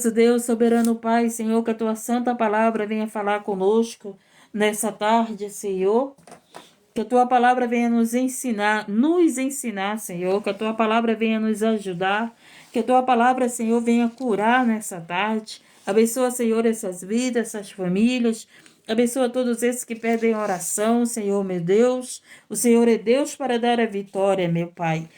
Deus, soberano Pai, Senhor, que a tua santa palavra venha falar conosco nessa tarde, Senhor. Que a tua palavra venha nos ensinar, Senhor. Que a tua palavra venha nos ajudar. Que a tua palavra, Senhor, venha curar nessa tarde. Abençoa, Senhor, essas vidas, essas famílias. Abençoa todos esses que pedem oração, Senhor, meu Deus. O Senhor é Deus para dar a vitória, meu Pai.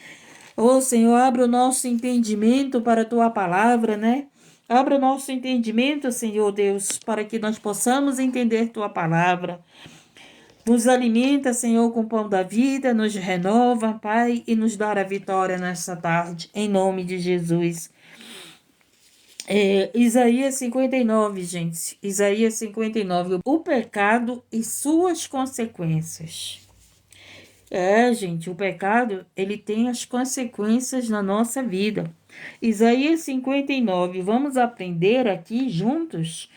Ô Senhor, abre o nosso entendimento para a tua palavra, né? Abra o nosso entendimento, Senhor Deus, para que nós possamos entender tua palavra. Nos alimenta, Senhor, com o pão da vida, nos renova, Pai, e nos dá a vitória nessa tarde, em nome de Jesus. Isaías 59, gente. Isaías 59. O pecado e suas consequências. Gente, o pecado, ele tem as consequências na nossa vida. Isaías 59, vamos aprender aqui juntos?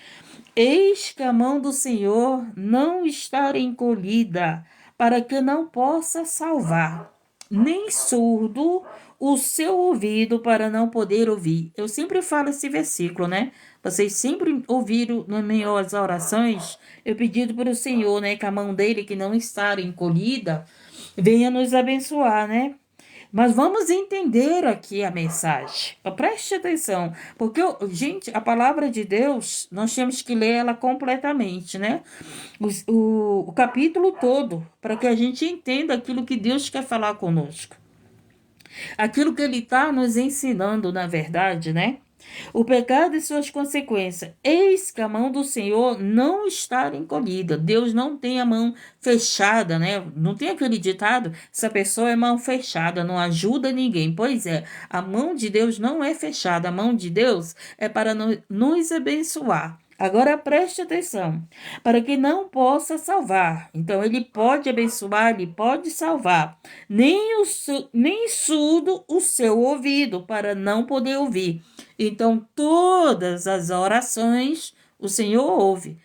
Eis que a mão do Senhor não está encolhida, para que não possa salvar, nem surdo o seu ouvido para não poder ouvir. Eu sempre falo esse versículo, né? Vocês sempre ouviram nas minhas orações, eu pedido para o Senhor, né, que a mão dele que não está encolhida, venha nos abençoar, né? Mas vamos entender aqui a mensagem. Preste atenção, porque, gente, a palavra de Deus, nós temos que ler ela completamente, né? O capítulo todo, para que a gente entenda aquilo que Deus quer falar conosco. Aquilo que Ele está nos ensinando, na verdade, né? O pecado e suas consequências. Eis que a mão do Senhor não está encolhida. Deus não tem a mão fechada, né? Não tem aquele ditado, essa pessoa é mão fechada, não ajuda ninguém. Pois é, a mão de Deus não é fechada. A mão de Deus é para nos abençoar. Agora preste atenção, para que não possa salvar. Então, ele pode abençoar, ele pode salvar. Nem surdo o seu ouvido, para não poder ouvir. Então, todas as orações o Senhor ouve.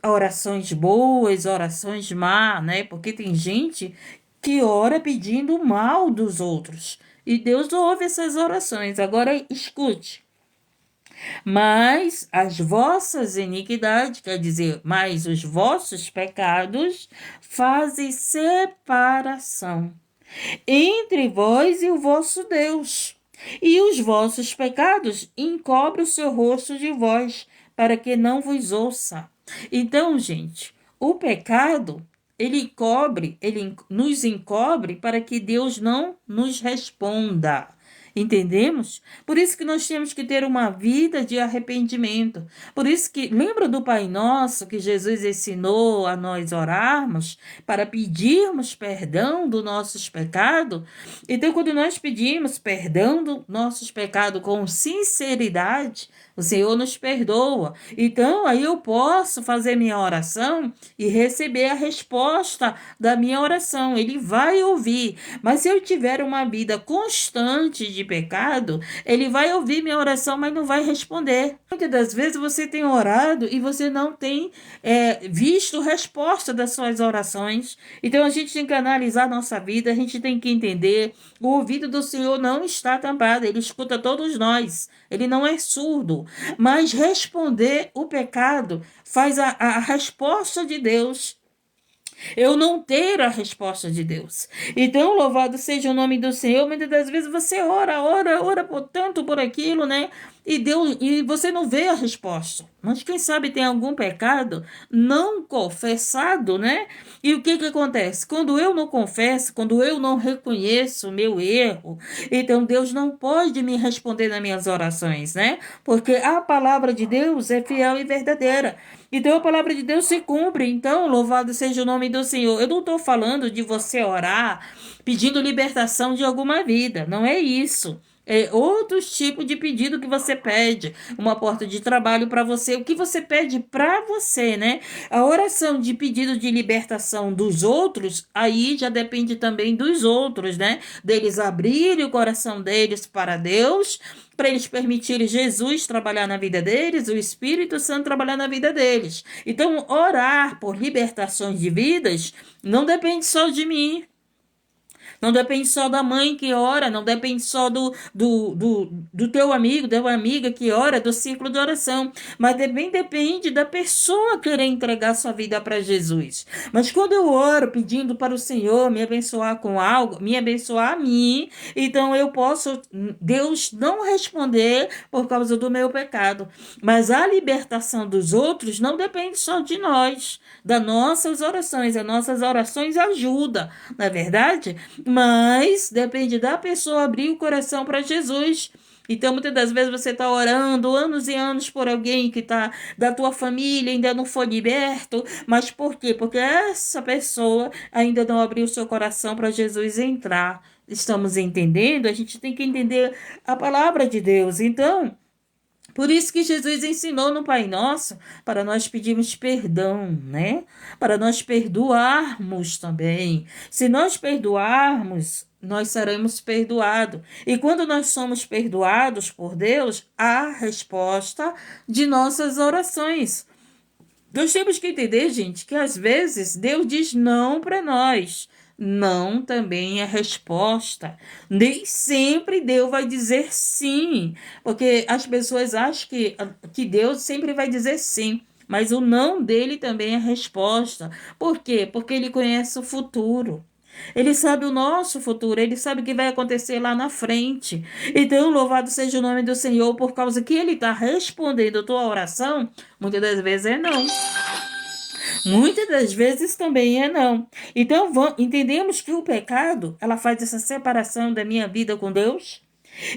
Orações boas, orações má, né? Porque tem gente que ora pedindo o mal dos outros. E Deus ouve essas orações. Agora, escute. Mas as vossas iniquidades, quer dizer, mas os vossos pecados, fazem separação entre vós e o vosso Deus. E os vossos pecados encobrem o seu rosto de vós, para que não vos ouça. Então, gente, o pecado, ele nos encobre para que Deus não nos responda. Entendemos? Por isso que nós temos que ter uma vida de arrependimento. Por isso que, lembra do Pai Nosso que Jesus ensinou a nós orarmos para pedirmos perdão dos nossos pecados? Então, quando nós pedimos perdão dos nossos pecados com sinceridade, o Senhor nos perdoa. Então, aí eu posso fazer minha oração e receber a resposta da minha oração. Ele vai ouvir. Mas se eu tiver uma vida constante de pecado, ele vai ouvir minha oração, mas não vai responder. Muitas das vezes você tem orado e você não tem visto resposta das suas orações. Então, a gente tem que analisar nossa vida, a gente tem que entender. O ouvido do Senhor não está tampado, ele escuta todos nós. Ele não é surdo, mas responder o pecado faz a resposta de Deus eu não ter a resposta de Deus. Então, louvado seja o nome do Senhor. Muitas das vezes você ora por tanto por aquilo, né? E você não vê a resposta. Mas quem sabe tem algum pecado não confessado, né? E o que acontece? Quando eu não confesso, quando eu não reconheço o meu erro, então Deus não pode me responder nas minhas orações, né? Porque a palavra de Deus é fiel e verdadeira. Então a palavra de Deus se cumpre. Então, louvado seja o nome do Senhor. Eu não estou falando de você orar pedindo libertação de alguma vida. Não é isso. É outros tipos de pedido que você pede. Uma porta de trabalho para você. O que você pede para você, né? A oração de pedido de libertação dos outros, aí já depende também dos outros, né? Deles abrirem o coração deles para Deus, para eles permitirem Jesus trabalhar na vida deles, o Espírito Santo trabalhar na vida deles. Então, orar por libertações de vidas não depende só de mim. Não depende só da mãe que ora, não depende só do teu amigo, da tua amiga que ora, do círculo de oração, mas também depende da pessoa querer entregar sua vida para Jesus. Mas quando eu oro pedindo para o Senhor me abençoar com algo, me abençoar a mim, então eu posso, Deus não responder por causa do meu pecado, mas a libertação dos outros não depende só de nós, das nossas orações. As nossas orações ajudam, não é verdade? Mas depende da pessoa abrir o coração para Jesus. Então, muitas das vezes você está orando anos e anos por alguém que está da tua família, ainda não foi liberto. Mas por quê? Porque essa pessoa ainda não abriu seu coração para Jesus entrar. Estamos entendendo? A gente tem que entender a palavra de Deus. Então, por isso que Jesus ensinou no Pai Nosso para nós pedirmos perdão, né? Para nós perdoarmos também. Se nós perdoarmos, nós seremos perdoados. E quando nós somos perdoados por Deus, há resposta de nossas orações. Nós temos que entender, gente, que às vezes Deus diz não para nós. Não também é resposta. Nem sempre Deus vai dizer sim, porque as pessoas acham que Deus sempre vai dizer sim, mas o não dele também é resposta. Por quê? Porque ele conhece o futuro. Ele sabe o nosso futuro, ele sabe o que vai acontecer lá na frente. Então, louvado seja o nome do Senhor, por causa que ele está respondendo a tua oração, muitas das vezes é não. Muitas das vezes também é não. Então, entendemos que o pecado, ela faz essa separação da minha vida com Deus.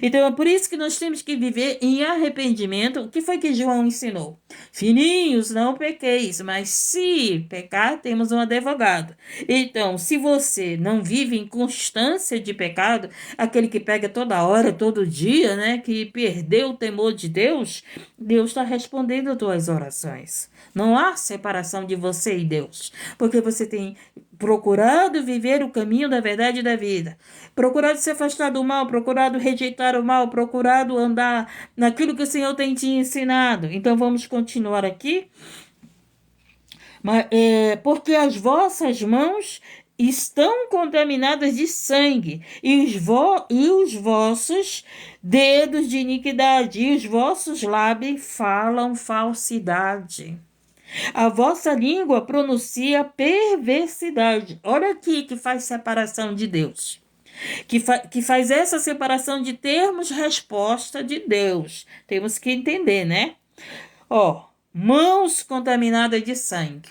Então, é por isso que nós temos que viver em arrependimento. O que foi que João ensinou? Filhinhos, não pequeis, mas se pecar, temos um advogado. Então, se você não vive em constância de pecado, aquele que pega toda hora, todo dia, né, que perdeu o temor de Deus, Deus está respondendo as tuas orações. Não há separação de você e Deus, porque você tem procurado viver o caminho da verdade e da vida, procurado se afastar do mal, procurado rejeitar o mal, procurado andar naquilo que o Senhor tem te ensinado. Então vamos continuar aqui. Porque as vossas mãos estão contaminadas de sangue, e os vossos dedos de iniquidade, e os vossos lábios falam falsidade. A vossa língua pronuncia perversidade. Olha aqui que faz separação de Deus. Que faz essa separação de termos resposta de Deus. Temos que entender, né? Ó, mãos contaminadas de sangue.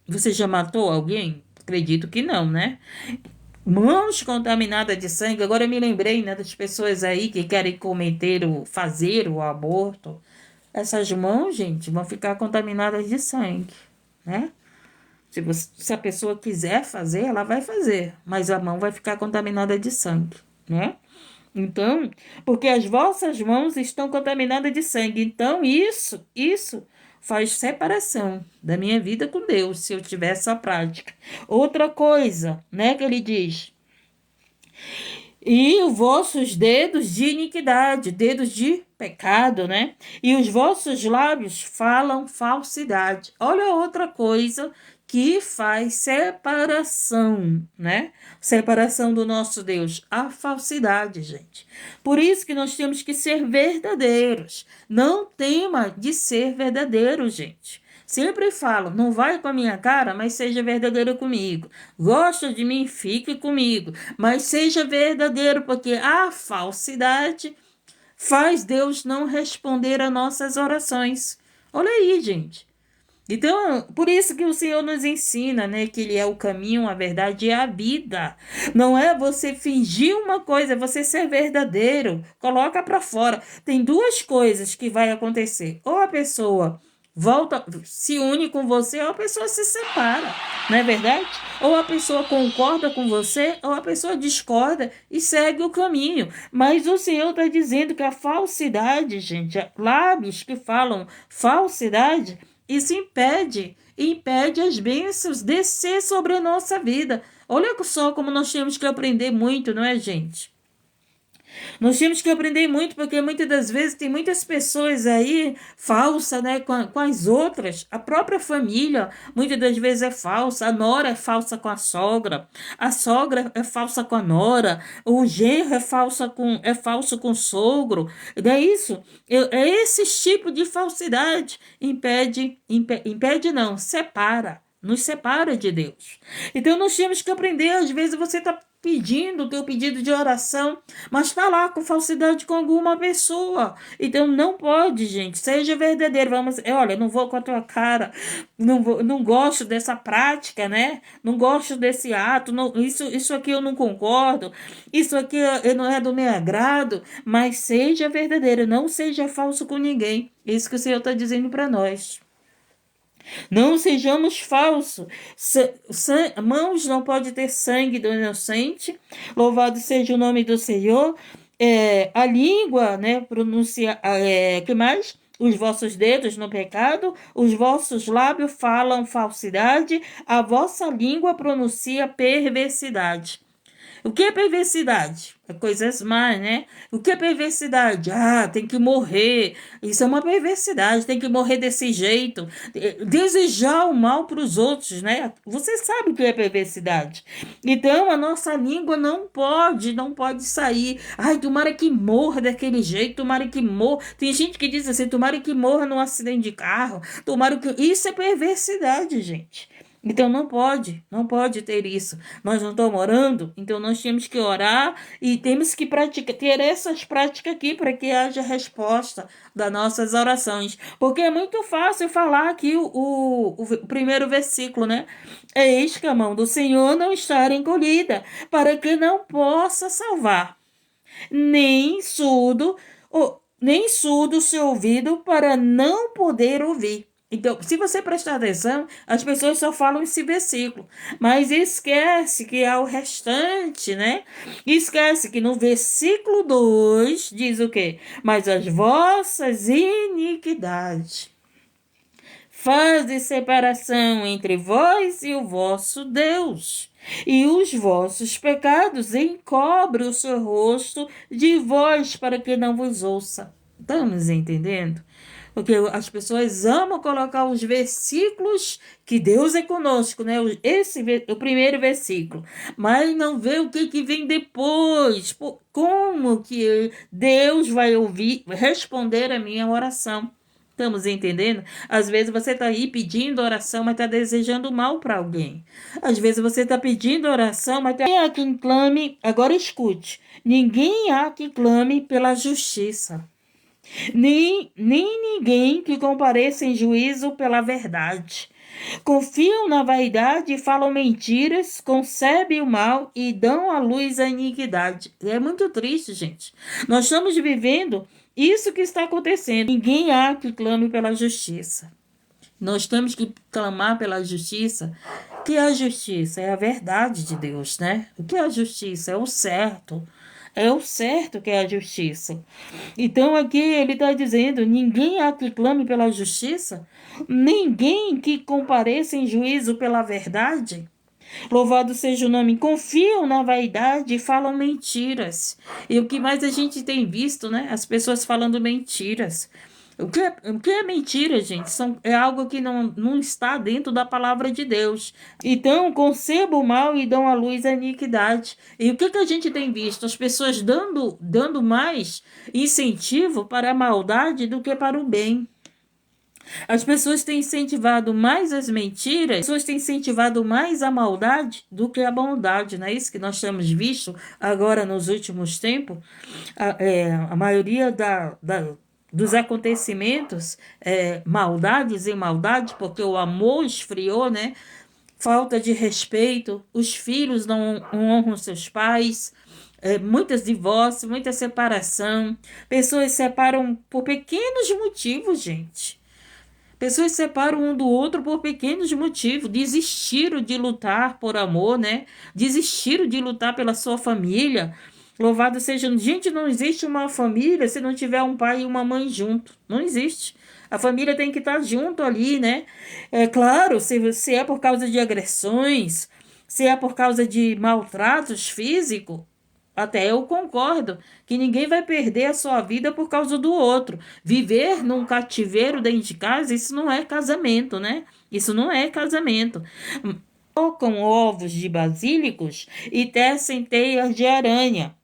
Você já matou alguém? Acredito que não, né? Mãos contaminadas de sangue. Agora eu me lembrei, né, das pessoas aí que querem fazer o aborto. Essas mãos, gente, vão ficar contaminadas de sangue, né? Se a pessoa quiser fazer, ela vai fazer, mas a mão vai ficar contaminada de sangue, né? Então, porque as vossas mãos estão contaminadas de sangue. Então, isso faz separação da minha vida com Deus, se eu tiver essa prática. Outra coisa, né, que ele diz: e os vossos dedos de iniquidade, dedos de pecado, né? E os vossos lábios falam falsidade. Olha outra coisa que faz separação, né? Separação do nosso Deus, a falsidade, gente. Por isso que nós temos que ser verdadeiros. Não tema de ser verdadeiro, gente. Sempre falo, não vai com a minha cara, mas seja verdadeiro comigo. Gosta de mim, fique comigo, mas seja verdadeiro, porque a falsidade faz Deus não responder a nossas orações. Olha aí, gente. Então, por isso que o Senhor nos ensina, né, que Ele é o caminho, a verdade e a vida. Não é você fingir uma coisa, é você ser verdadeiro. Coloca para fora. Tem duas coisas que vai acontecer. Ou a pessoa volta, se une com você, ou a pessoa se separa, não é verdade? Ou a pessoa concorda com você, ou a pessoa discorda e segue o caminho. Mas o Senhor está dizendo que a falsidade, gente, lábios que falam falsidade, isso impede as bênçãos descer sobre a nossa vida. Olha só como nós temos que aprender muito, não é, gente? Nós temos que aprender muito, porque muitas das vezes tem muitas pessoas aí falsas, né, com as outras. A própria família, muitas das vezes é falsa. A nora é falsa com a sogra é falsa com a nora, o genro é falso com o sogro. Não é isso? É esse tipo de falsidade impede não, separa. Nos separa de Deus. Então nós temos que aprender. Às vezes você está pedindo o teu pedido de oração, mas está lá com falsidade com alguma pessoa. Então não pode, gente. Seja verdadeiro. Olha, não vou com a tua cara. Não gosto dessa prática, né? Não gosto desse ato. Não, isso aqui eu não concordo. Isso aqui não é do meu agrado. Mas seja verdadeiro. Não seja falso com ninguém. Isso que o Senhor está dizendo para nós. Não sejamos falsos. Mãos não pode ter sangue do inocente. Louvado seja o nome do Senhor. A língua, né, pronuncia. Que mais? Os vossos dedos no pecado, os vossos lábios falam falsidade, a vossa língua pronuncia perversidade. O que é perversidade? É coisas más, né? O que é perversidade? Ah, tem que morrer. Isso é uma perversidade, tem que morrer desse jeito. Desejar o mal para os outros, né? Você sabe o que é perversidade. Então, a nossa língua não pode sair. Ai, tomara que morra daquele jeito, tomara que morra. Tem gente que diz assim, tomara que morra num acidente de carro, tomara que... Isso é perversidade, gente. Então não pode ter isso. Nós não estamos orando, então nós temos que orar e temos que ter essas práticas aqui para que haja resposta das nossas orações. Porque é muito fácil falar aqui o primeiro versículo, né? Eis que a mão do Senhor não está encolhida, para que não possa salvar, nem surdo, nem surdo seu ouvido para não poder ouvir. Então, se você prestar atenção, as pessoas só falam esse versículo, mas esquece que há o restante, né? Esquece que no versículo 2 diz o quê? Mas as vossas iniquidades fazem separação entre vós e o vosso Deus, e os vossos pecados encobrem o seu rosto de vós para que não vos ouça. Estamos entendendo? Porque as pessoas amam colocar os versículos que Deus é conosco, né? O primeiro versículo. Mas não vê o que vem depois. Como que Deus vai responder a minha oração? Estamos entendendo? Às vezes você está aí pedindo oração, mas está desejando mal para alguém. Às vezes você está pedindo oração, mas ninguém há quem clame. Agora escute: ninguém há que clame pela justiça. Nem ninguém que compareça em juízo pela verdade. Confiam na vaidade e falam mentiras, concebem o mal e dão à luz a iniquidade. É muito triste, gente. Nós estamos vivendo isso que está acontecendo. Ninguém há que clame pela justiça. Nós temos que clamar pela justiça. O que é a justiça? É a verdade de Deus, né? O que é a justiça? É o certo. É o certo que é a justiça. Então aqui ele está dizendo: ninguém há que clame pela justiça, ninguém que compareça em juízo pela verdade. Louvado seja o nome. Confiam na vaidade e falam mentiras. E o que mais a gente tem visto, né? As pessoas falando mentiras. O que é mentira, gente? É algo que não está dentro da palavra de Deus. Então, concebam o mal e dão à luz a iniquidade. E o que a gente tem visto? As pessoas dando mais incentivo para a maldade do que para o bem. As pessoas têm incentivado mais as mentiras, as pessoas têm incentivado mais a maldade do que a bondade, não é isso que nós temos visto agora nos últimos tempos? A maioria dos acontecimentos, maldades e maldade, porque o amor esfriou, né? Falta de respeito, os filhos não honram seus pais, muitos divórcios, muita separação, pessoas separam por pequenos motivos, gente. Pessoas separam um do outro por pequenos motivos, desistiram de lutar por amor, né? Desistiram de lutar pela sua família. Louvado seja... Gente, não existe uma família se não tiver um pai e uma mãe junto. Não existe. A família tem que estar junto ali, né? É claro, se é por causa de agressões, se é por causa de maltratos físicos, Até eu concordo que ninguém vai perder a sua vida por causa do outro. Viver num cativeiro dentro de casa, isso não é casamento, né? Isso não é casamento. Colocam ovos de basílicos e tecem teias de aranha.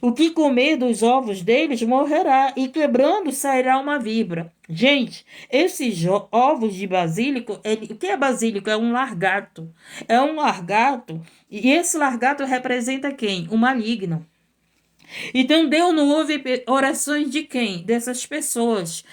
O que comer dos ovos deles morrerá, e quebrando sairá uma víbora. Gente, esses ovos de basílico, o que é basílico? É um largato. É um largato, e esse largato representa quem? O maligno. Então Deus não ouve orações de quem? Dessas pessoas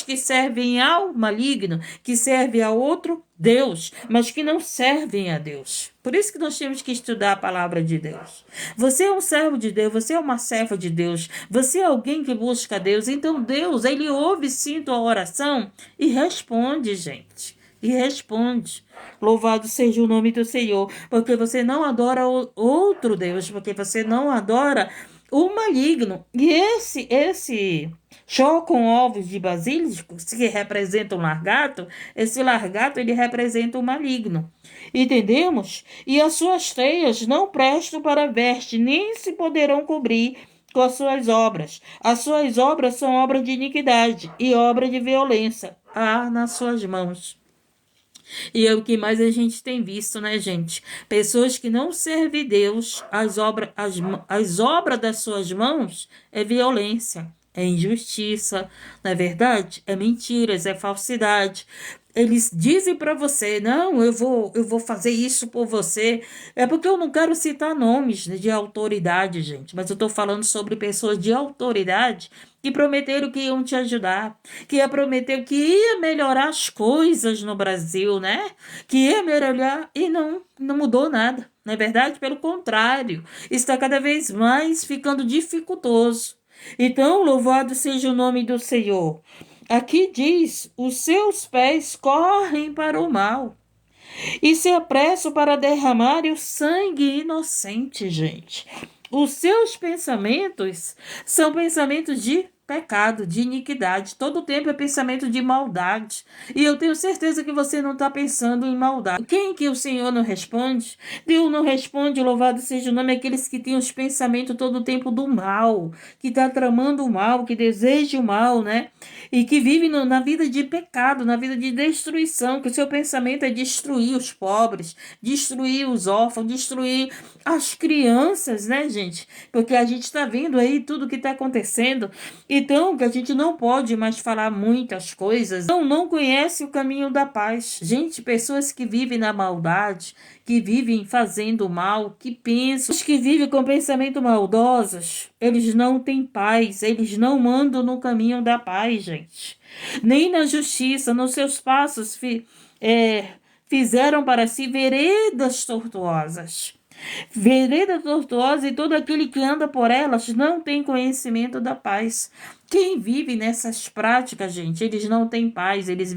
que servem ao maligno, que servem a outro Deus, mas que não servem a Deus. Por isso que nós temos que estudar a palavra de Deus. Você é um servo de Deus, você é uma serva de Deus, você é alguém que busca Deus. Então Deus, ele ouve sim tua oração e responde, gente. E responde. Louvado seja o nome do Senhor, porque você não adora outro Deus, porque você não adora o maligno. E esse show com ovos de basílico, que representa um largato, esse largato ele representa o maligno. Entendemos? E as suas teias não prestam para veste, nem se poderão cobrir com as suas obras. As suas obras são obras de iniquidade e obra de violência. Há nas suas mãos. E é o que mais a gente tem visto, né, gente? Pessoas que não servem Deus, as obras das suas mãos é violência, é injustiça, não é verdade? É mentiras, é falsidade. Eles dizem para você, não, eu vou fazer isso por você. É porque eu não quero citar nomes de autoridade, gente, mas eu estou falando sobre pessoas de autoridade que prometeram que iam te ajudar, que prometeram que ia melhorar as coisas no Brasil, né? Que ia melhorar e não mudou nada. Não é verdade? Pelo contrário, está cada vez mais ficando dificultoso. Então, louvado seja o nome do Senhor. Aqui diz: os seus pés correm para o mal e se apressam para derramar o sangue inocente, gente. Os seus pensamentos são pensamentos de pecado, de iniquidade. Todo tempo é pensamento de maldade. E eu tenho certeza que você não está pensando em maldade. Quem que o Senhor não responde? Deus não responde, louvado seja o nome, aqueles que têm os pensamentos todo o tempo do mal, que está tramando o mal, que deseja o mal, né? E que vive na vida de pecado, na vida de destruição, que o seu pensamento é destruir os pobres, destruir os órfãos, destruir as crianças, né, gente? Porque a gente está vendo aí tudo que está acontecendo. Então, que a gente não pode mais falar muitas coisas. Não conhece o caminho da paz. Gente, pessoas que vivem na maldade, que vivem fazendo mal, que pensam, os que vivem com pensamento maldosos, eles não têm paz, eles não andam no caminho da paz, gente. Nem na justiça, nos seus passos fizeram para si veredas tortuosas. Vereda tortuosa, e todo aquele que anda por elas não tem conhecimento da paz. Quem vive nessas práticas, gente, eles não têm paz, eles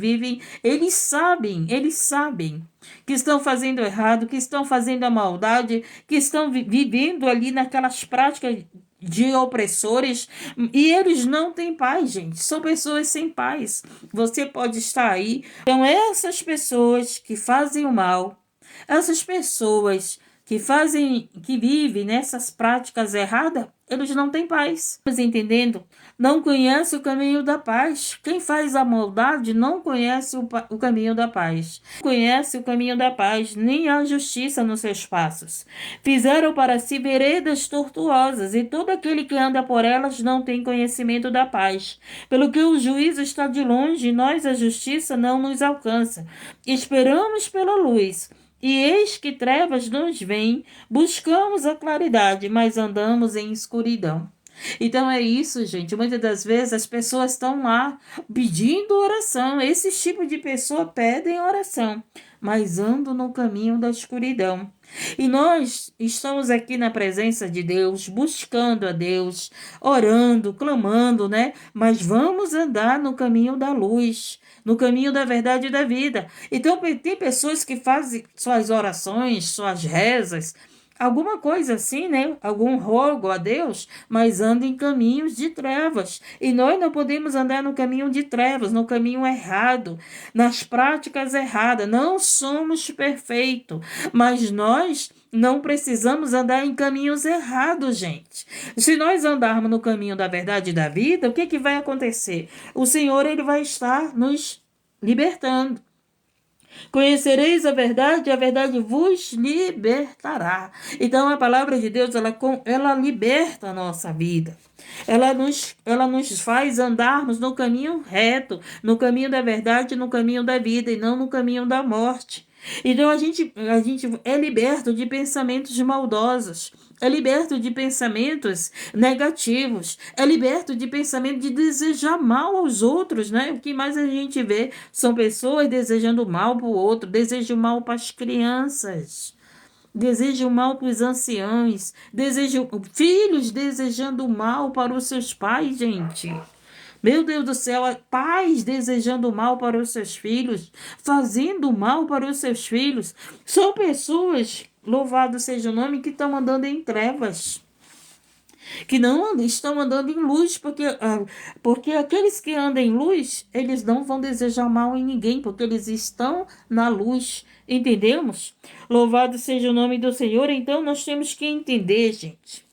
sabem que estão fazendo errado, que estão fazendo a maldade, que estão vivendo ali naquelas práticas de opressores, e eles não têm paz, gente. São pessoas sem paz. Você pode estar aí. Então, essas pessoas que fazem o mal, essas pessoas que vivem nessas práticas erradas, eles não têm paz. Estamos entendendo? Não conhece o caminho da paz. Quem faz a maldade não conhece o caminho da paz. Não conhece o caminho da paz, nem a justiça nos seus passos. Fizeram para si veredas tortuosas, e todo aquele que anda por elas não tem conhecimento da paz. Pelo que o juízo está de longe, e nós a justiça não nos alcança. Esperamos pela luz. E eis que trevas nos vêm, buscamos a claridade, mas andamos em escuridão. Então é isso, gente. Muitas das vezes as pessoas estão lá pedindo oração. Esse tipo de pessoa pedem oração, mas andam no caminho da escuridão. E nós estamos aqui na presença de Deus, buscando a Deus, orando, clamando, né? Mas vamos andar no caminho da luz, no caminho da verdade e da vida. Então tem pessoas que fazem suas orações, suas rezas, alguma coisa assim, né? Algum rogo a Deus, mas anda em caminhos de trevas. E nós não podemos andar no caminho de trevas, no caminho errado, nas práticas erradas. Não somos perfeitos, mas nós não precisamos andar em caminhos errados, gente. Se nós andarmos no caminho da verdade e da vida, o que que vai acontecer? O Senhor, ele vai estar nos libertando. Conhecereis a verdade e a verdade vos libertará. Então a palavra de Deus, ela liberta a nossa vida. Ela nos faz andarmos no caminho reto, no caminho da verdade, no caminho da vida e não no caminho da morte. Então a gente é liberto de pensamentos maldosos, é liberto de pensamentos negativos, é liberto de pensamento de desejar mal aos outros, né? O que mais a gente vê são pessoas desejando mal para o outro, desejam mal para as crianças, desejam mal para os anciãos, desejam filhos desejando mal para os seus pais, gente. Meu Deus do céu, pais desejando mal para os seus filhos, fazendo mal para os seus filhos. São pessoas, louvado seja o nome, que estão andando em trevas, que não estão andando em luz, porque aqueles que andam em luz, eles não vão desejar mal em ninguém, porque eles estão na luz. Entendemos? Louvado seja o nome do Senhor. Então nós temos que entender, gente,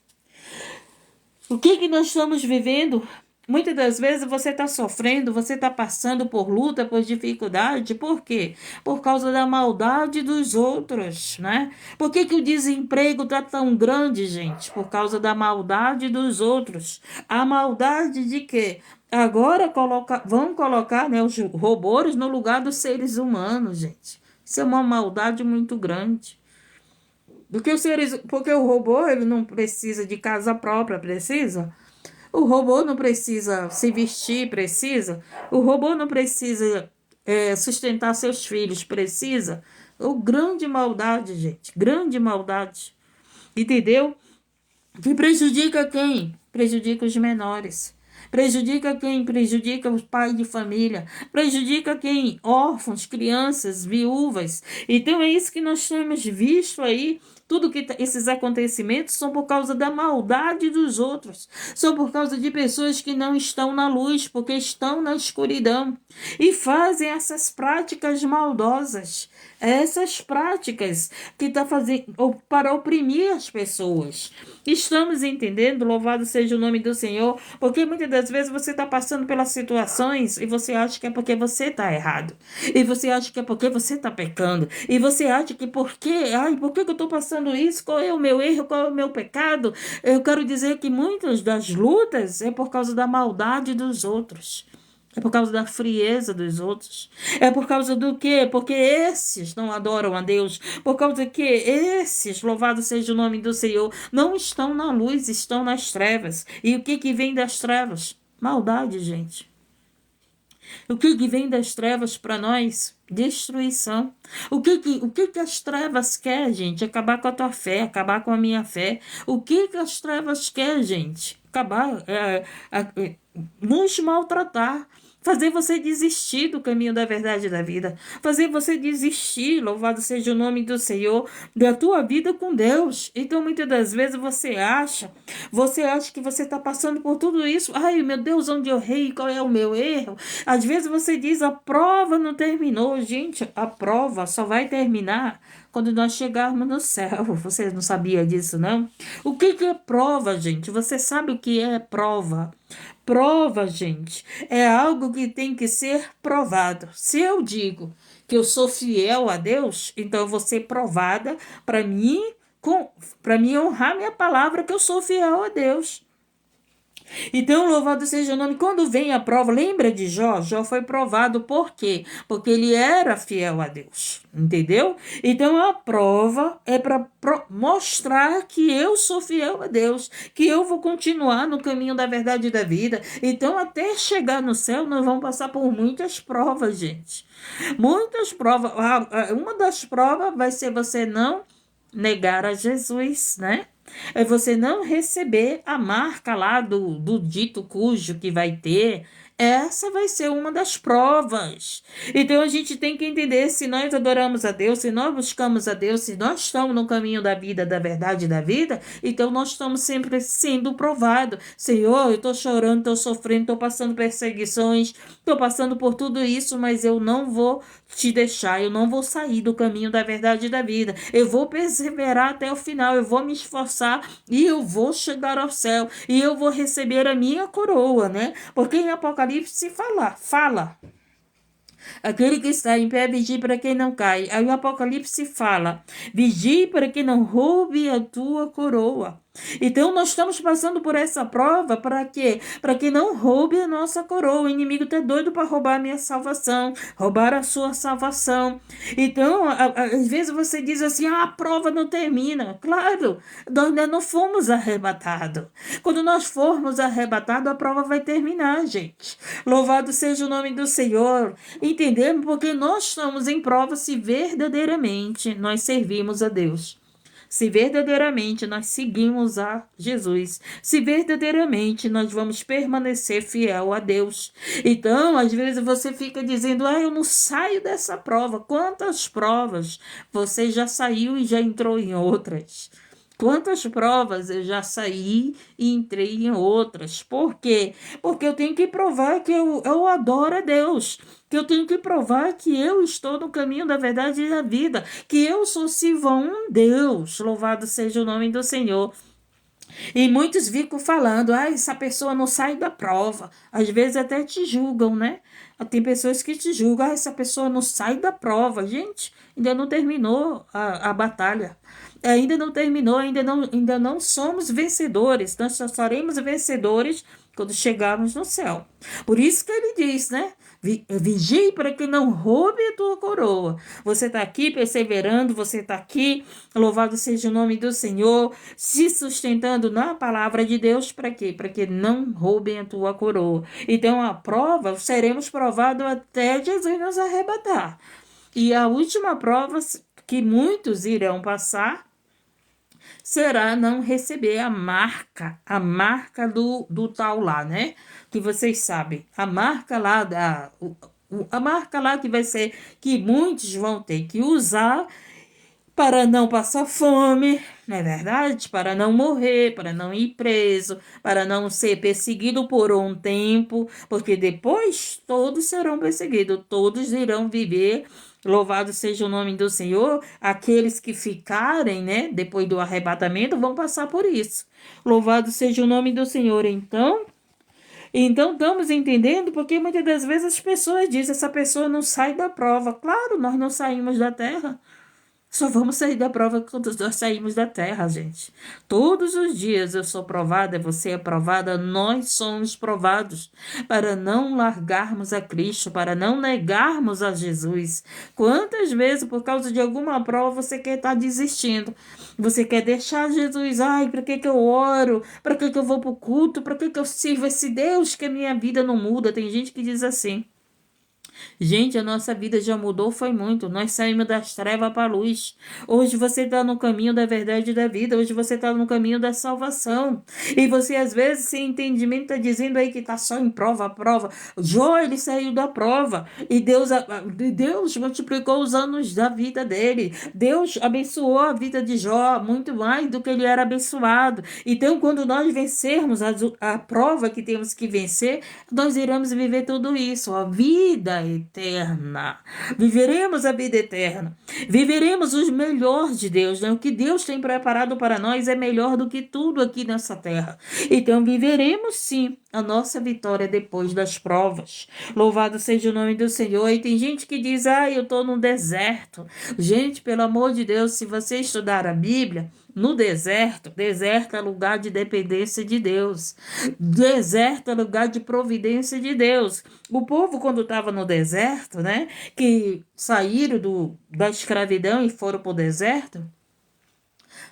o que nós estamos vivendo. Muitas das vezes você está sofrendo, você está passando por luta, por dificuldade. Por quê? Por causa da maldade dos outros, né? Por que o desemprego está tão grande, gente? Por causa da maldade dos outros. A maldade de quê? Agora vão colocar, né, os robôs no lugar dos seres humanos, gente. Isso é uma maldade muito grande. Porque o robô, ele não precisa de casa própria, precisa? O robô não precisa se vestir, precisa? O robô não precisa sustentar seus filhos, precisa? Grande maldade, gente, grande maldade. Entendeu? Que prejudica quem? Prejudica os menores. Prejudica quem? Prejudica os pais de família. Prejudica quem? Órfãos, crianças, viúvas. Então é isso que nós temos visto aí. Tudo que esses acontecimentos são por causa da maldade dos outros. São por causa de pessoas que não estão na luz, porque estão na escuridão. E fazem essas práticas maldosas. Essas práticas que está fazendo para oprimir as pessoas. Estamos entendendo? Louvado seja o nome do Senhor. Porque muitas das vezes você está passando pelas situações e você acha que é porque você está errado. E você acha que é porque você está pecando. E você acha que por que eu estou passando isso? Qual é o meu erro? Qual é o meu pecado? Eu quero dizer que muitas das lutas é por causa da maldade dos outros. É por causa da frieza dos outros. É por causa do quê? Porque esses não adoram a Deus. Por causa que esses, louvado seja o nome do Senhor, não estão na luz, estão nas trevas. E o que vem das trevas? Maldade, gente. O que vem das trevas para nós? Destruição. O que as trevas quer, gente? Acabar com a tua fé, acabar com a minha fé. O que as trevas quer, gente? Acabar, nos maltratar. Fazer você desistir do caminho da verdade e da vida. Fazer você desistir, louvado seja o nome do Senhor, da tua vida com Deus. Então, muitas das vezes você acha que você está passando por tudo isso. Ai, meu Deus, onde eu errei? Qual é o meu erro? Às vezes você diz, a prova não terminou. Gente, a prova só vai terminar quando nós chegarmos no céu. Você não sabia disso, não? O que é prova, gente? Você sabe o que é prova? Prova, gente, é algo que tem que ser provado. Se eu digo que eu sou fiel a Deus, então eu vou ser provada para mim honrar minha palavra que eu sou fiel a Deus. Então, louvado seja o nome. Quando vem a prova, lembra de Jó? Jó foi provado por quê? Porque ele era fiel a Deus, entendeu? Então, a prova é para mostrar que eu sou fiel a Deus, que eu vou continuar no caminho da verdade e da vida. Então, até chegar no céu, nós vamos passar por muitas provas, gente. Muitas provas. Uma das provas vai ser você não negar a Jesus, né? É você não receber a marca lá do dito cujo que vai ter, Essa vai ser uma das provas. Então a gente tem que entender: se nós adoramos a Deus, se nós buscamos a Deus, se nós estamos no caminho da vida, da verdade e da vida, então nós estamos sempre sendo provados. Senhor, eu estou chorando, estou sofrendo, estou passando perseguições, estou passando por tudo isso, mas eu não vou te deixar, eu não vou sair do caminho da verdade e da vida. Eu vou perseverar até o final, eu vou me esforçar e eu vou chegar ao céu e eu vou receber a minha coroa, né? Porque em Apocalipse fala. Aquele que está em pé, vigie para que não cai. Aí o Apocalipse fala: vigie para que não roube a tua coroa. Então nós estamos passando por essa prova para quê? Para que não roube a nossa coroa. O inimigo está doido para roubar a minha salvação, roubar a sua salvação. Então, às vezes você diz assim: a prova não termina. Claro, nós ainda não fomos arrebatados. Quando nós formos arrebatados, a prova vai terminar, gente. Louvado seja o nome do Senhor. Entendemos porque nós estamos em prova se verdadeiramente nós servimos a Deus. Se verdadeiramente nós seguimos a Jesus, se verdadeiramente nós vamos permanecer fiel a Deus. Então, às vezes você fica dizendo: eu não saio dessa prova. Quantas provas você já saiu e já entrou em outras? Quantas provas eu já saí e entrei em outras? Por quê? Porque eu tenho que provar que eu adoro a Deus, que eu tenho que provar que eu estou no caminho da verdade e da vida, que eu sou sirvo a um Deus. Louvado seja o nome do Senhor. E muitos ficam falando: essa pessoa não sai da prova. Às vezes até te julgam, né? Tem pessoas que te julgam: essa pessoa não sai da prova. Gente, ainda não terminou a batalha. Ainda não terminou, ainda não somos vencedores. Nós só seremos vencedores quando chegarmos no céu. Por isso que ele diz, né? Vigie para que não roube a tua coroa. Você está aqui perseverando, você está aqui, louvado seja o nome do Senhor, se sustentando na palavra de Deus, para quê? Para que não roubem a tua coroa. Então, a prova, seremos provados até Jesus nos arrebatar. E a última prova que muitos irão passar será não receber a marca do tal lá, né? Que vocês sabem, a marca lá a marca lá que vai ser, que muitos vão ter que usar para não passar fome, não é verdade? Para não morrer, para não ir preso, para não ser perseguido por um tempo, porque depois todos serão perseguidos, todos irão viver. Louvado seja o nome do Senhor. Aqueles que ficarem, né, depois do arrebatamento, vão passar por isso. Louvado seja o nome do Senhor. Então estamos entendendo, porque muitas das vezes as pessoas dizem: essa pessoa não sai da prova. Claro, nós não saímos da terra. Só vamos sair da prova quando nós saímos da terra, gente. Todos os dias eu sou provada, você é provada, nós somos provados para não largarmos a Cristo, para não negarmos a Jesus. Quantas vezes, por causa de alguma prova, você quer estar desistindo? Você quer deixar Jesus? Para que eu oro? Para que eu vou para o culto? Para que eu sirvo esse Deus que a minha vida não muda? Tem gente que diz assim. Gente, a nossa vida já mudou, foi muito. Nós saímos das trevas para a luz. Hoje você está no caminho da verdade e da vida. Hoje você está no caminho da salvação. E você, às vezes, sem entendimento, está dizendo aí que está só em prova, prova. Jó, ele saiu da prova. E Deus multiplicou os anos da vida dele. Deus abençoou a vida de Jó muito mais do que ele era abençoado. Então, quando nós vencermos a prova que temos que vencer, nós iremos viver tudo isso. A vida eterna. Viveremos a vida eterna. Viveremos os melhores de Deus, né? O que Deus tem preparado para nós é melhor do que tudo aqui nessa terra. Então viveremos sim a nossa vitória depois das provas. Louvado seja o nome do Senhor. E tem gente que diz: eu estou no deserto. Gente, pelo amor de Deus, se você estudar a Bíblia, no deserto é lugar de dependência de Deus. Deserto é lugar de providência de Deus. O povo, quando estava no deserto, né, que saíram da escravidão e foram para o deserto,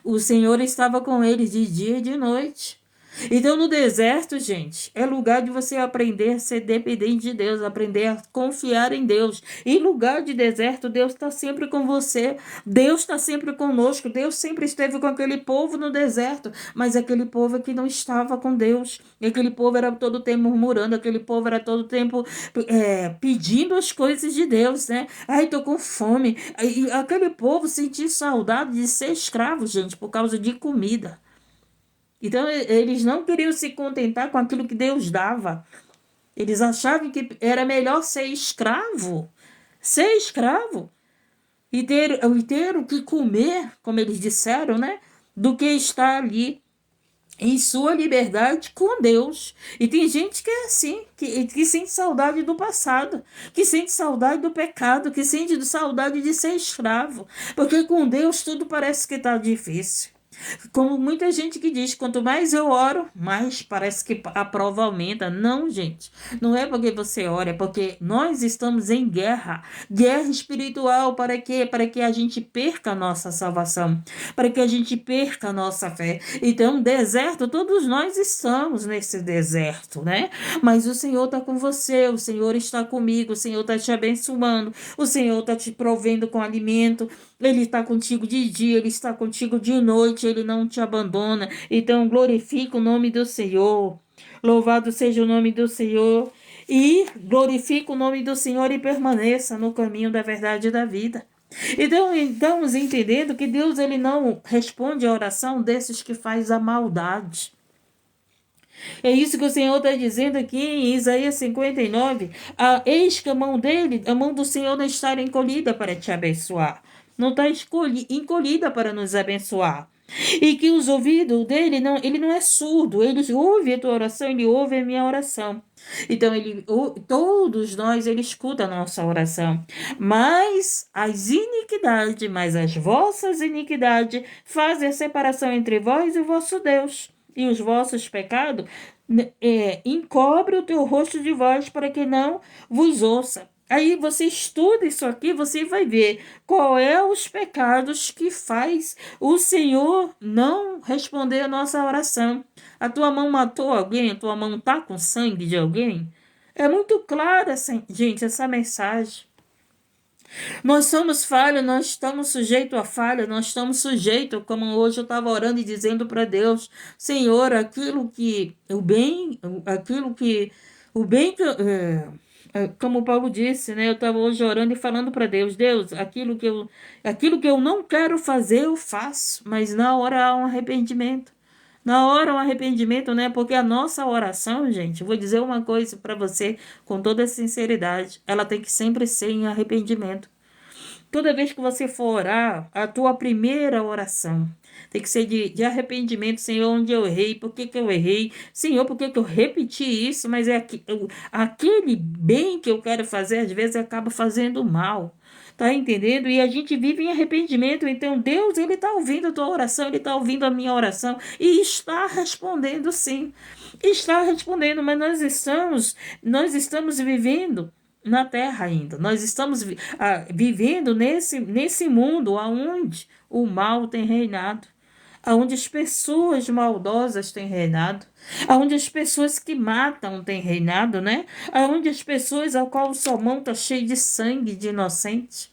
o Senhor estava com eles de dia e de noite. Então, no deserto, gente, é lugar de você aprender a ser dependente de Deus, aprender a confiar em Deus. Em lugar de deserto, Deus está sempre com você, Deus está sempre conosco, Deus sempre esteve com aquele povo no deserto, mas aquele povo é que não estava com Deus, aquele povo era todo tempo murmurando, aquele povo era todo tempo pedindo as coisas de Deus, né? Ai, tô com fome. E aquele povo sentia saudade de ser escravo, gente, por causa de comida. Então, eles não queriam se contentar com aquilo que Deus dava. Eles achavam que era melhor ser escravo. Ser escravo. E ter o que comer, como eles disseram, né? Do que estar ali em sua liberdade com Deus. E tem gente que é assim, que sente saudade do passado, que sente saudade do pecado, que sente saudade de ser escravo. Porque com Deus tudo parece que está difícil. Como muita gente que diz, quanto mais eu oro, mais parece que a prova aumenta. Não, gente, não é porque você ora, é porque nós estamos em guerra, guerra espiritual. Para quê? Para que a gente perca a nossa salvação, para que a gente perca a nossa fé. Então, deserto, todos nós estamos nesse deserto, né? Mas o Senhor está com você, o Senhor está comigo, o Senhor está te abençoando, o Senhor está te provendo com alimento, Ele está contigo de dia, Ele está contigo de noite, Ele não te abandona. Então, glorifica o nome do Senhor. Louvado seja o nome do Senhor. E glorifica o nome do Senhor e permaneça no caminho da verdade e da vida. Então, estamos entendendo que Deus ele não responde a oração desses que faz a maldade. É isso que o Senhor está dizendo aqui em Isaías 59. Eis que a mão dele, a mão do Senhor não está encolhida para te abençoar. Não está encolhida para nos abençoar. E que os ouvidos dele, não, ele não é surdo. Ele ouve a tua oração, ele ouve a minha oração. Então, todos nós, ele escuta a nossa oração. Mas as vossas iniquidades fazem a separação entre vós e o vosso Deus. E os vossos pecados encobre o teu rosto de vós para que não vos ouça. Aí você estuda isso aqui, você vai ver qual é os pecados que faz o Senhor não responder a nossa oração. A tua mão matou alguém? A tua mão está com sangue de alguém? É muito clara, gente, essa mensagem. Nós somos falhos, nós estamos sujeitos a falha, nós estamos sujeitos, como hoje eu estava orando e dizendo para Deus, Senhor, como Paulo disse, né? Eu estava hoje orando e falando para Deus, Deus, aquilo que eu não quero fazer, eu faço, mas na hora há um arrependimento. Na hora, um arrependimento, né? Porque a nossa oração, gente, vou dizer uma coisa para você com toda sinceridade, ela tem que sempre ser em arrependimento. Toda vez que você for orar, a tua primeira oração tem que ser de arrependimento. Senhor, onde eu errei? Por que eu errei? Senhor, por que eu repeti isso? Mas aquele bem que eu quero fazer, às vezes, acaba fazendo mal. Tá entendendo? E a gente vive em arrependimento. Então, Deus, Ele está ouvindo a tua oração, Ele está ouvindo a minha oração e está respondendo sim. Está respondendo, mas nós estamos vivendo na terra ainda. Nós estamos vivendo nesse mundo onde o mal tem reinado, onde as pessoas maldosas têm reinado, onde as pessoas que matam têm reinado, né? Onde as pessoas a qual sua mão está cheia de sangue de inocente.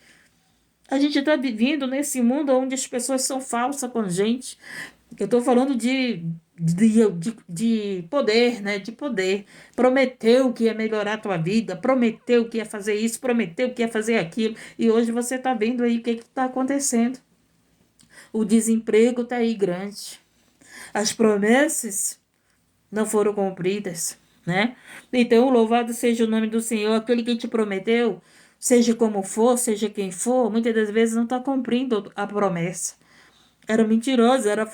A gente está vivendo nesse mundo onde as pessoas são falsas com a gente. Eu estou falando de poder, né? De poder. Prometeu que ia melhorar a tua vida, prometeu que ia fazer isso, prometeu que ia fazer aquilo. E hoje você está vendo aí o que está acontecendo. O desemprego está aí grande. As promessas não foram cumpridas, né? Então, louvado seja o nome do Senhor, aquele que te prometeu, seja como for, seja quem for, muitas das vezes não está cumprindo a promessa. Era mentiroso, era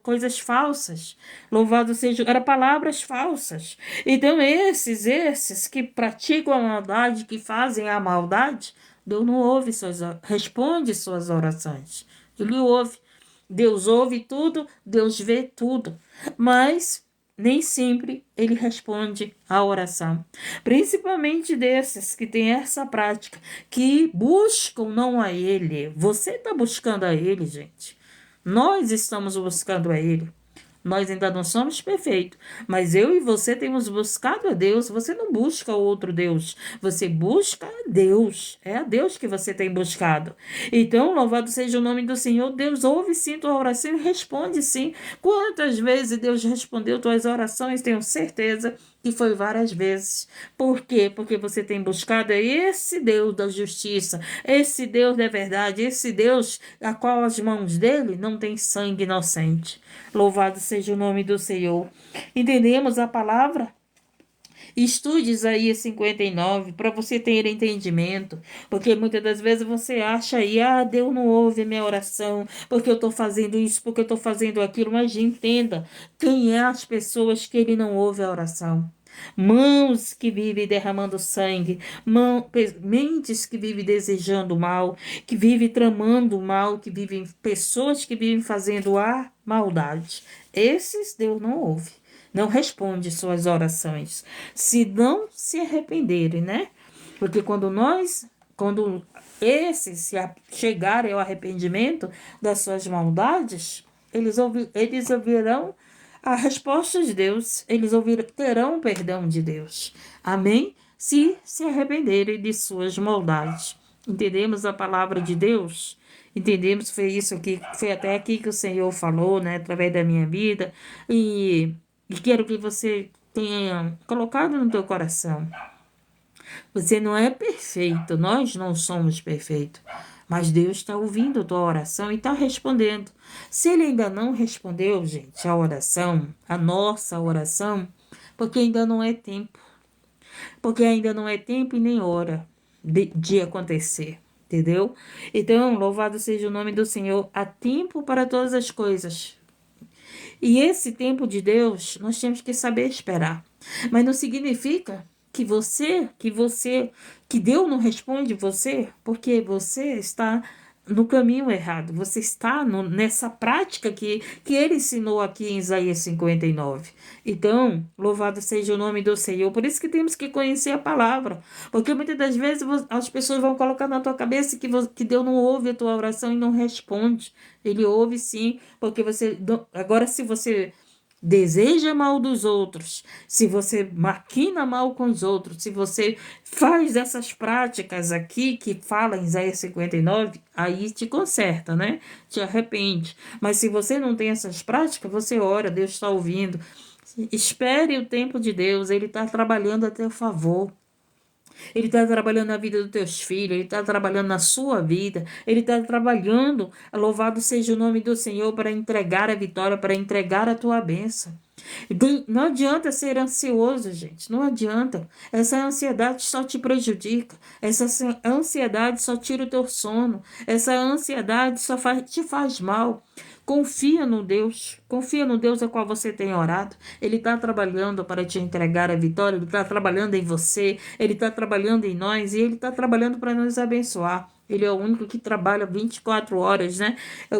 coisas falsas. Louvado seja, era palavras falsas. Então, esses que praticam a maldade, que fazem a maldade, Deus não ouve responde suas orações. Ele ouve. Deus ouve tudo, Deus vê tudo. Mas nem sempre ele responde a oração. Principalmente desses que têm essa prática, que buscam não a ele. Você está buscando a ele, gente. Nós estamos buscando a ele. Nós ainda não somos perfeitos, mas eu e você temos buscado a Deus. Você não busca outro Deus, você busca a Deus. É a Deus que você tem buscado. Então, louvado seja o nome do Senhor. Deus ouve sim tua oração e responde sim. Quantas vezes Deus respondeu tuas orações? Tenho certeza que foi várias vezes. Por quê? Porque você tem buscado esse Deus da justiça, esse Deus da verdade, esse Deus a qual as mãos dele não tem sangue inocente. Louvado seja o nome do Senhor. Entendemos a palavra? Estude Isaías 59 para você ter entendimento, porque muitas das vezes você acha aí, Deus não ouve a minha oração, porque eu estou fazendo isso, porque eu estou fazendo aquilo, mas entenda quem é as pessoas que ele não ouve a oração. Mãos que vivem derramando sangue, mentes que vivem desejando mal, que vivem tramando mal, que vivem pessoas que vivem fazendo a maldade. Esses Deus não ouve, não responde suas orações, se não se arrependerem, né? Porque quando esses chegarem ao arrependimento das suas maldades, eles ouvirão a resposta de Deus, terão o perdão de Deus. Amém? Se arrependerem de suas maldades. Entendemos a palavra de Deus? Entendemos, foi isso aqui, foi até aqui que o Senhor falou, né, através da minha vida, e quero que você tenha colocado no teu coração. Você não é perfeito, nós não somos perfeitos, mas Deus está ouvindo a tua oração e está respondendo. Se Ele ainda não respondeu, gente, a oração, a nossa oração, porque ainda não é tempo, porque ainda não é tempo e nem hora de acontecer. Entendeu? Então, louvado seja o nome do Senhor. Há tempo para todas as coisas. E esse tempo de Deus, nós temos que saber esperar. Mas não significa que Deus não responde você, porque você está no caminho errado. Você está nessa prática que ele ensinou aqui em Isaías 59. Então, louvado seja o nome do Senhor. Por isso que temos que conhecer a palavra. Porque muitas das vezes as pessoas vão colocar na tua cabeça que Deus não ouve a tua oração e não responde. Ele ouve sim, porque você... Agora, se você deseja mal dos outros, se você maquina mal com os outros, se você faz essas práticas aqui que fala em Isaías 59, aí te conserta, né? Te arrepende. Mas se você não tem essas práticas, você ora, Deus está ouvindo. Espere o tempo de Deus, Ele está trabalhando a teu favor. Ele está trabalhando na vida dos teus filhos, Ele está trabalhando na sua vida, Ele está trabalhando, louvado seja o nome do Senhor, para entregar a vitória, para entregar a tua bênção. Não adianta ser ansioso, gente, não adianta. Essa ansiedade só te prejudica, essa ansiedade só tira o teu sono, essa ansiedade só te faz mal. Confia no Deus a qual você tem orado. Ele está trabalhando para te entregar a vitória, Ele está trabalhando em você, Ele está trabalhando em nós e Ele está trabalhando para nos abençoar. Ele é o único que trabalha 24 horas, né?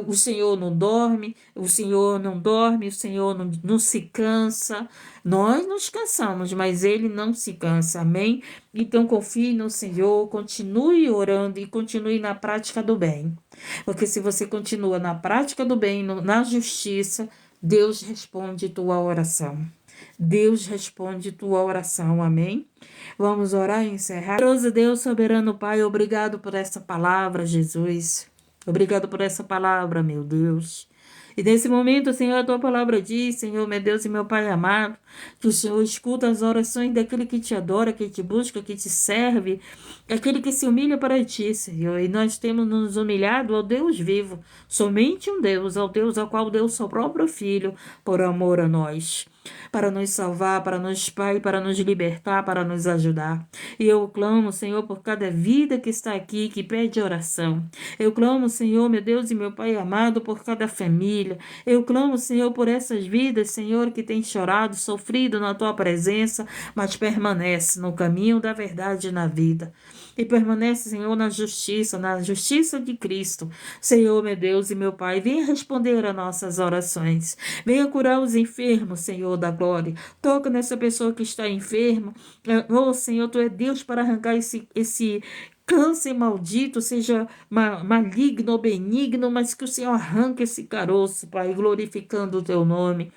O Senhor não dorme, o Senhor não dorme, o Senhor não se cansa. Nós nos cansamos, mas Ele não se cansa, amém? Então confie no Senhor, continue orando e continue na prática do bem. Porque se você continua na prática do bem, na justiça, Deus responde tua oração. Deus responde tua oração, amém? Vamos orar e encerrar. Poderoso Deus, soberano Pai, obrigado por essa palavra, Jesus. Obrigado por essa palavra, meu Deus. E nesse momento, Senhor, a tua palavra diz, Senhor, meu Deus e meu Pai amado, que o Senhor escuta as orações daquele que te adora, que te busca, que te serve, aquele que se humilha para ti, Senhor. E nós temos nos humilhado ao Deus vivo, somente um Deus, ao Deus ao qual deu seu próprio Filho, por amor a nós, para nos salvar, para nos, Pai, para nos libertar, para nos ajudar. E eu clamo, Senhor, por cada vida que está aqui, que pede oração. Eu clamo, Senhor, meu Deus e meu Pai amado, por cada família. Eu clamo, Senhor, por essas vidas, Senhor, que têm chorado, sofrido na tua presença, mas permanece no caminho da verdade e na vida. E permanece, Senhor, na justiça de Cristo. Senhor, meu Deus e meu Pai, venha responder a nossas orações. Venha curar os enfermos, Senhor da glória. Toca nessa pessoa que está enferma. Oh, Senhor, Tu é Deus para arrancar esse câncer maldito, seja maligno ou benigno, mas que o Senhor arranque esse caroço, Pai, glorificando o Teu nome.